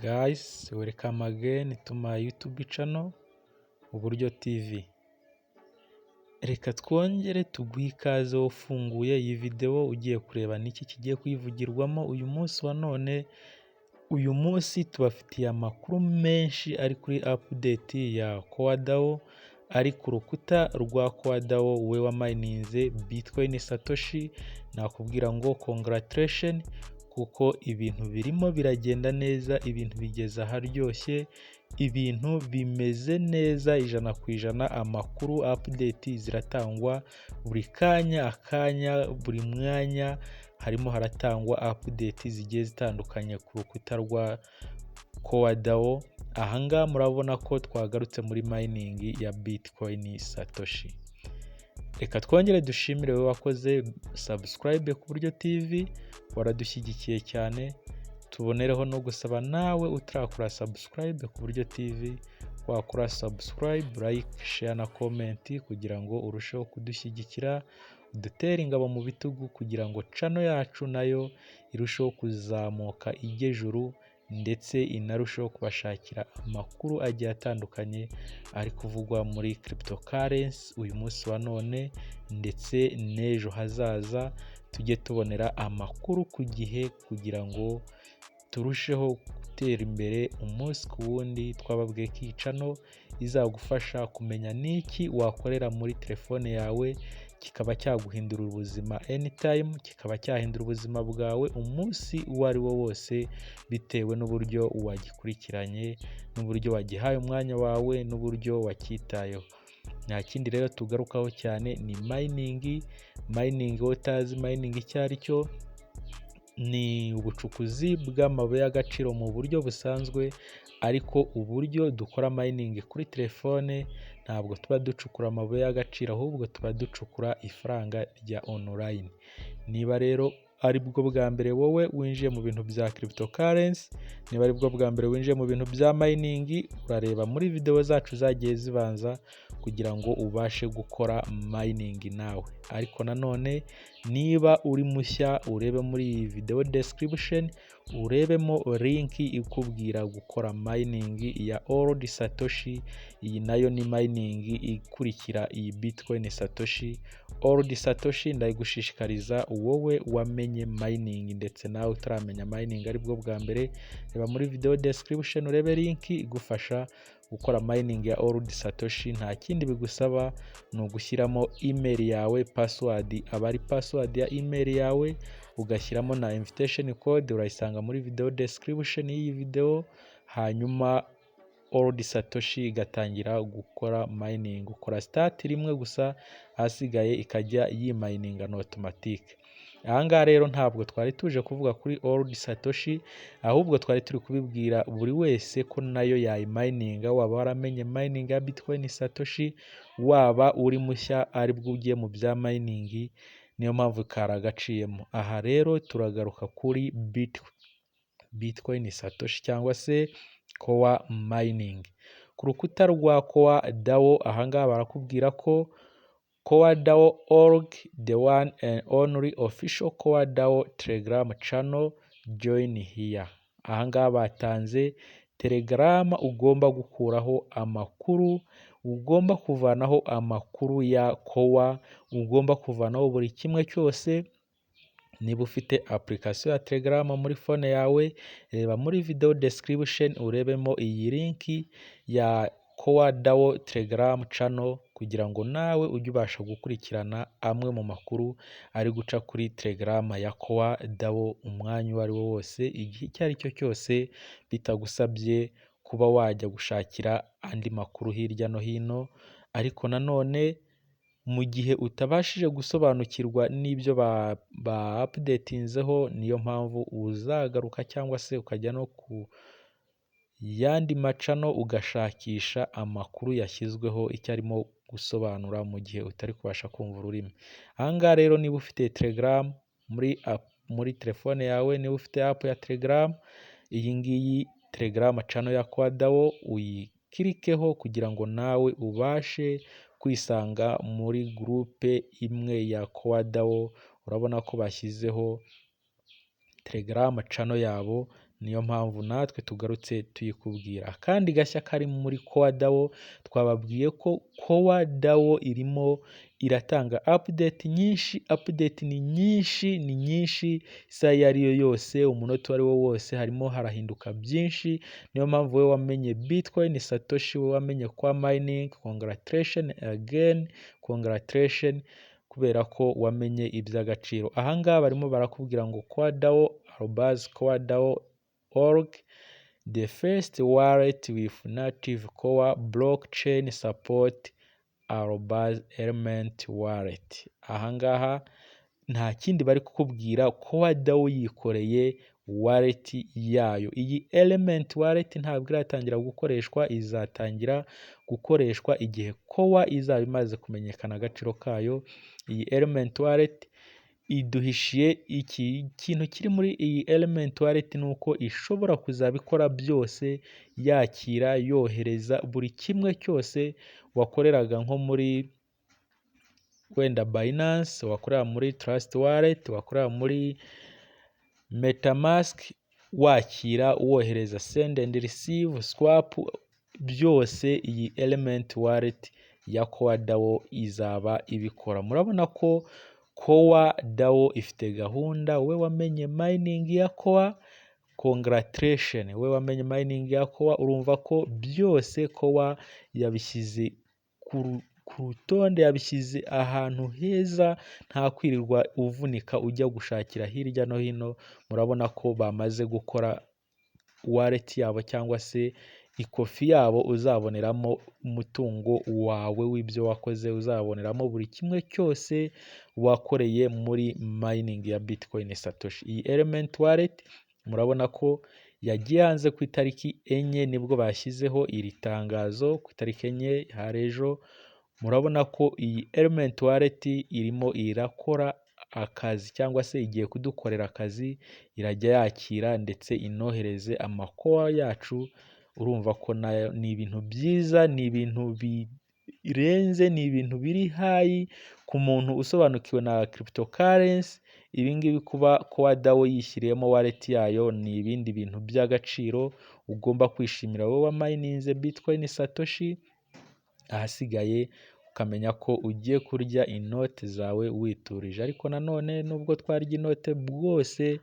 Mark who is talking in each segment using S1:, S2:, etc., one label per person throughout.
S1: Guys, welcome again to my YouTube channel Uburyo TV. Reka twongere tuguhe ikaze ufunguye iyi video ugiye kureba niki kigiye kwivugirwamo uyu munsi wa none. Uyu munsi tubafitiye amakuru menshi ari kuri update ya DAO, ari ku rukuta rwa DAO. We wamininze Bitcoin Satoshi, nakubwira ngo congratulations, kuko ibintu birimo biragenda neza, ibintu bigeze aharyoshye, ibintu bimeze neza 100%. Amakuru update ziratangwa buri akanya buri mwanya, harimo haratangwa update zigiye zitandukanye ku rukuta rwa DAO. Ahangaha murabona ko twagarutse muri mining ya Bitcoin Satoshi. Reka twongere dushimire we wakoze subscribe ku Buryo TV, waradushyigikiye cyane. Tubonereho no gusaba nawe utarakora subscribe ku Buryo TV, wakora subscribe, like, share na comment kugira ngo urusheho kudushyigikira, udutere ingabo mu bitugu kugira ngo channel yacu nayo irusheho kuzamuka ijuru, ndetse inarusheho kubashakira amakuru agiye atandukanye ari kuvugwa muri cryptocurrency uyu munsi wa none ndetse n'ejo hazaza. Tujye tubonera amakuru ku gihe kugira ngo turusheho gutera imbere umunsi ku wundi. Twababwiye ko iyi channel izagufasha kumenya niki wakorera muri telefone yawe kikaba cyaguhindura ubuzima anytime, kikaba cyahindura ubuzima bwawe umunsi uwo ari wo wose, bitewe n'uburyo wagikurikiranye, n'uburyo wagihaye umwanya wawe, n'uburyo wacyitayeho. Nta kindi rero tugarukaho cyane ni mining. Utazi mining icyo ari cyo, ni ubucukuzi bw'amabuye y'agaciro mu buryo busanzwe, ariko uburyo dukora mining kuri telefone ntabwo tuba ducukura amabuye y'agaciro, ahubwo tuba ducukura ifaranga rya online. Niba rero ari bwo bwa mbere wowe winjiye mu bintu bya cryptocurrency, niba ari bwo bwa mbere winjiye mu bintu bya mining, urareba muri video zacu zagiye zibanza kugira ngo ubashe gukora mining nawe. Ariko nanone niba uri mushya, urebe muri iyi video description, urebemo link ikubwira gukora mining ya Order Satoshi. Iyi nayo ni mining ikurikira iyi Bitcoin Satoshi. Order Satoshi ndayigushishikariza wowe wamenye mining ndetse nawe utaramenya mining ari bwo bwa mbere, reba muri video description urebe link igufasha gukora mining ya Order Satoshi. Nta kindi bigusaba, ni ugushyiramo email yawe, password aba ari password ya email yawe, ugashyiramo na invitation code, urayisanga muri video description y'iyi video. Hanyuma Order Satoshi igatangira gukora mining, ukora start rimwe gusa, hasigaye ikajya yimayininga na automatic. Ahangaha rero ntabwo twari tuje kuvuga kuri Order Satoshi, ahubwo twari turi kubibwira buri wese ko nayo yayimayininga, waba waramenye mining ya Bitcoin Satoshi, waba uri mushya ari bwo ugiye mu bya mining, niyo mpamvu karagaciyemo. Aha rero turagaruka kuri Bitcoin Satoshi cyangwa se Core mining. Ku rukuta rwa Core DAO ahangaha barakubwira ko Core DAO org, the one and only official Core DAO Telegram channel, join here. Ahangaha batanze Telegram ugomba gukuraho amakuru, ugomba kuvanaho amakuru ya Core, ugomba kuvanaho buri kimwe cyose. Niba ufite application ya Telegram muri phone yawe, reba muri video description urebemo iyi link ya Core DAO Telegram channel kugira ngo nawe ujye ubasha gukurikirana amwe mu makuru ari guca kuri Telegram ya Core DAO umwanya uwo ari wo wose, igihe icyo ari cyo cyose, bitagusabye kuba wajya gushakira andi makuru hirya no hino. Ariko nanone mu gihe utabashije gusobanukirwa n'ibyo ba updatinzeho, niyo mpamvu uzagaruka cyangwa se ukajya no ku yandi macano ugashakisha amakuru yashyizweho icyo arimo gusobanura mu gihe utari kubasha kumva ururimi. Ahangaha rero niba ufite Telegram muri telefone yawe, niba ufite app ya Telegram, iyi ngiyi Telegram channel ya Core DAO uyikirikeho kugira ngo nawe ubashe kwisanga muri groupe imwe ya Core DAO. Urabona ko bashyizeho Telegram channel yabo, niyo mpamvu natwe tugarutse tuyikubwira. Akandi gashya kari muri Core DAO, twababwiye ko Core DAO irimo iratanga update nyinshi. Update ni nyinshi isaha iyo ari yo yose, umunota uwo ari wo wose harimo harahinduka byinshi. Niyo mpamvu wowe wamenye Bitcoin Satoshi, wowe wamenye kwa mining, congratulation again, congratulation, kubera ko wamenye iby'agaciro. Ahangaha barimo barakubwira ngo Core DAO coredao.org, the first wallet with native core blockchain support, arobase element wallet. Ahangaha nta kindi bari kukubwira, Core DAO yikoreye wallet yayo. Iyi element wallet ntabwo iratangira gukoreshwa, izatangira gukoreshwa igihe Core izaba imaze kumenyekana agaciro kayo. Iyi element wallet iduhishiye iki kintu kiri muri iyi element wallet, ni uko ishobora kuzabikora byose, yakira, yohereza, buri kimwe cyose wakoreraga nko muri wenda Binance, wakorera muri Trust Wallet, wakorera muri MetaMask, wakira, wohereza, send and receive, swap, byose iyi element wallet ya Core DAO izaba ibikora. Murabona ko Core DAO ifite gahunda. We wamenye mining ya Core, congratulation, we wamenye mining ya Core. Urumva ko byose Core yabishyize ku rutonde, yabishyize ahantu heza, nta kwirirwa uvunika ujya gushakira hirya no hino. Murabona ko bamaze gukora wallet yabo cyangwa se ikofi yabo, uzaboneramo umutungo wawe w'ibyo wakoze, uzaboneramo buri kimwe cyose wakoreye muri mining ya Bitcoin Satoshi. Iyi element wallet murabona ko yagiye hanze ku itariki 4 nibwo bashyizeho iri tangazo, ku itariki 4 hari ejo. Murabona ko iyi element wallet irimo irakora akazi, cyangwa se igiye kudukorera akazi, irajya yakira ndetse inohereze amakoa yacu. Urumva ko ni ibintu byiza, ni ibintu birenze, ni ibintu biri hayi ku muntu usobanukiwe na cryptocurrency. Ibi ngibi kuba Core DAO yishyiriyemo wallet yayo ni ibindi bintu by'agaciro ugomba kwishimira wowe wamininze Bitcoin Satoshi. Ahasigaye ukamenya ko ugiye kurya inote zawe witurije. Ariko nanone nubwo twarya inote bwose,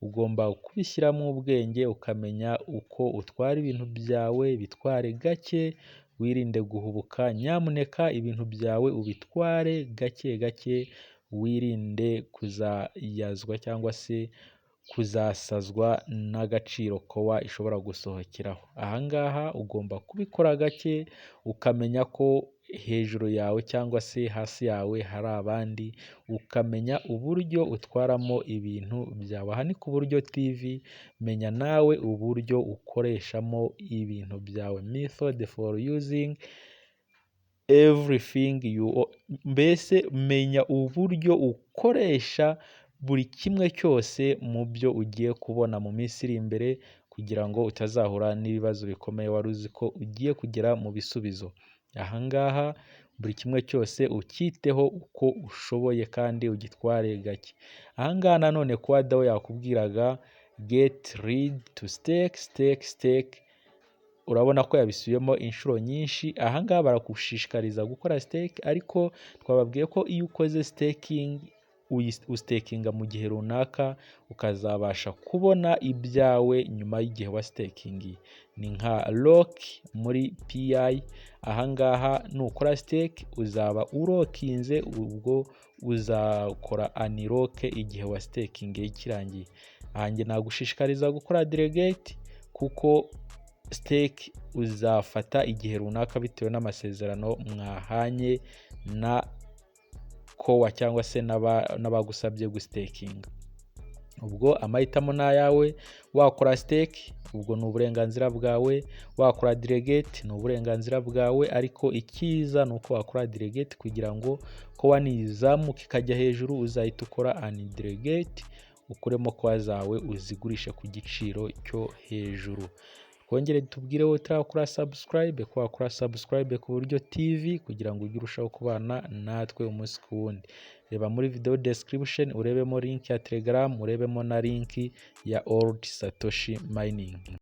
S1: ugomba kubishyiramo ubwenge, ukamenya uko utwara ibintu byawe, bitware gake, wirinde guhubuka. Nyamuneka ibintu byawe ubitware gake gake, wirinde kuzayazwa cyangwa se kuzasazwa n'agaciro Core ishobora gusohokeraho. Ahangaha ugomba kubikora gake, ukamenya ko hejuru yawe cyangwa se hasi yawe hari abandi, ukamenya uburyo utwaramo ibintu byawe. Aha ni ku Buryo TV, menya nawe uburyo ukoreshamo ibintu byawe. Method for using everything mbese menya uburyo ukoresha buri kimwe cyose mu byo ugiye kubona mu minsi iri imbere, kugira ngo utazahura n'ibibazo bikomeye wari uzi ko ugiye kugera mu bisubizo. Ahangaha buri kimwe cyose ukiteho uko ushoboye kandi ugitware gake. Ahangaha nanone Core DAO yakubwiraga get ready to stake. Urabona ko yabisubiyemo inshuro nyinshi. Ahangaha baragushishikariza gukora stake, ariko twababwiye ko iyo ukoze staking, ustakinga mu gihe runaka, ukazabasha kubona ibyawe nyuma y'igihe wa staking. Ni nka lock muri PI. Ahangaha nukora stake uzaba urokinze, ubwo uzakora unlock igihe wa staking kirangiye. Ahanjye nagushishikariza gukora delegate, kuko stake uzafata igihe runaka bitewe n'amasezerano mwahanye na Core cyangwa se n'abagusabye gustakinga. Ubwo amahitamo ni ayawe. Wakora stake, ubwo ni uburenganzira bwawe. Wakora delegate, ni uburenganzira bwawe. Ariko ikiza ni uko wakora delegate kugira ngo Core nizamuka ikajya hejuru, uzahita ukora undelegate, ukuremo Core zawe uzigurishe ku giciro cyo hejuru. twongere tubwire wowe utarakora subscribe ko wakora subscribe ku buryo TV kugira ngo ujye urushaho kubana natwe umunsi ku wundi. Reba muri video description urebemo link ya Telegram, urebemo na link ya Order Satoshi Mining.